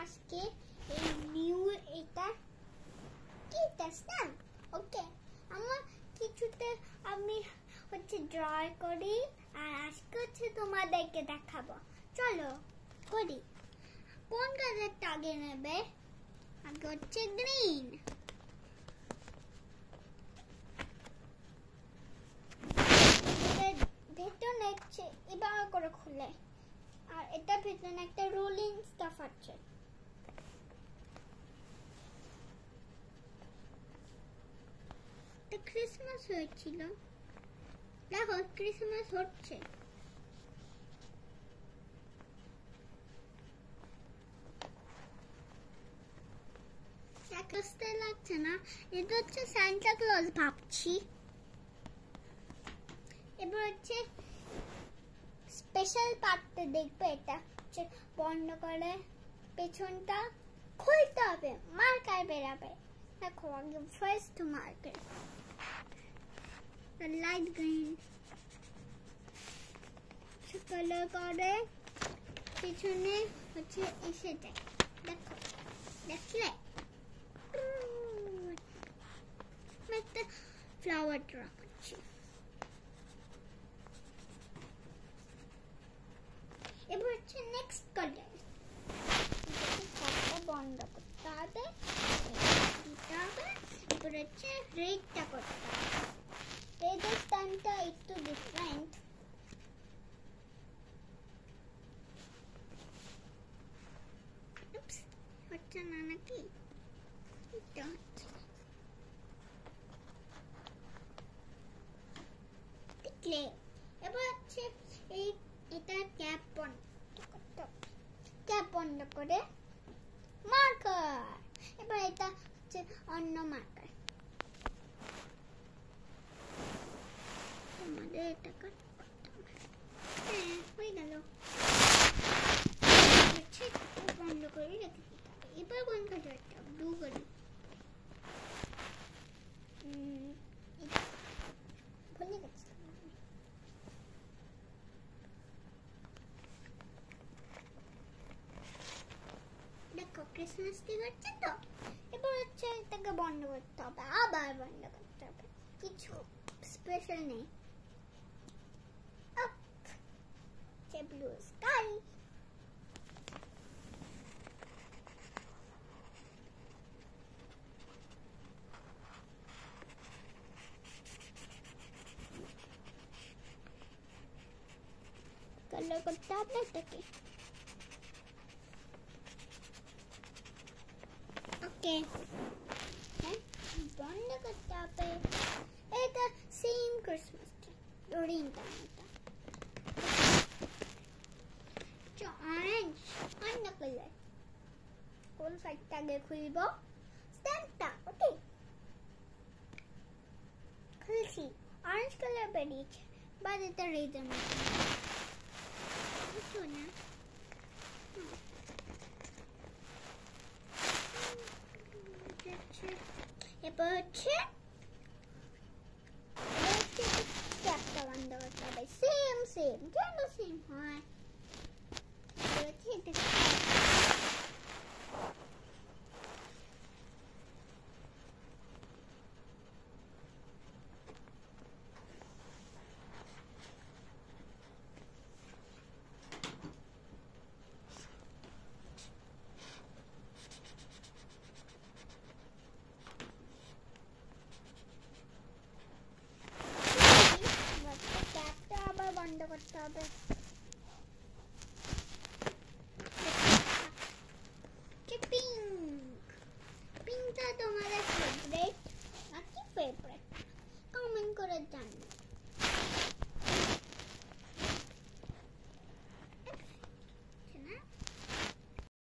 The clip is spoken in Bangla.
আজকে এই নিউ এটা কি স্ট্যাম্প। ওকে, আমার কিছুতে আমি ড্র করি আর আজকে তোমাদেরকে দেখাবো। চলো করি। কোন কালারটা আগে নেবে? আগে গ্রিন। ভেতরে এবার করে খুলে, আর এটা ভেতরে একটা রোলিং স্টাফ আছে। ক্রিসমাস হয়েছিল, দেখো ক্রিসমাস হচ্ছে। লাগছে না, এটা হচ্ছে সান্টা ক্লজ ভাবছি। এবার স্পেশাল পার্টটা দেখবে। এটা বন্ধ করে পেছনটা খুলতে হবে, মার্কার বেরাবে। দেখো আগে first marker light green colour করে পেছনে এসে যায়। দেখো দেখলে একটা ফ্লাওয়ার ড্র করছি। এবার নেক্সট কালার। বন্ধ করতে হবে, এবার রেডটা করতে হবে। রেডের স্ট্যান্ডটা একটু ডিফারেন্ট। হচ্ছে না নাকি? এটা হচ্ছে দেখলে। এবার এই এটা ক্যাপ বন্ধ করে মার্কার। এবার এটা অন্য মার্কার। আমাদের এটা হয়ে গেল। বন্ধ করে রেখে দিতে হবে। এবার কোন কালারটা? ব্লু করি। ভুলে গেছি। দেখো ক্রিসমাস ট্রি হচ্ছে তো। এবার এটাকে বন্ধ করতে হবে, আবার বন্ধ করতে হবে। কিছু স্পেশাল নেই। Blue sky. কালার করতে হবে এটাকে। ওকে, বন্ধ করতে হবে। এটা সেম ক্রিসমাস ট্রি, গ্রিনটা অরেঞ্জ। অন্য কালার। কোন সাইডটা আগে খুলব? স্ট্যাম্পটা। ওকে, খুলছি। অরেঞ্জ কালার বেরিয়েছে, বাট এটা রেডের মতো না। এবার ক্যাপটা বন্ধ করতে হবে। সেম যেন সেম হয়। বন্ধ করতে হবে। পিঙ্কটা তোমাদের ফেভারিট নাকি ফেভারিট? কমেন্ট করে জানাও।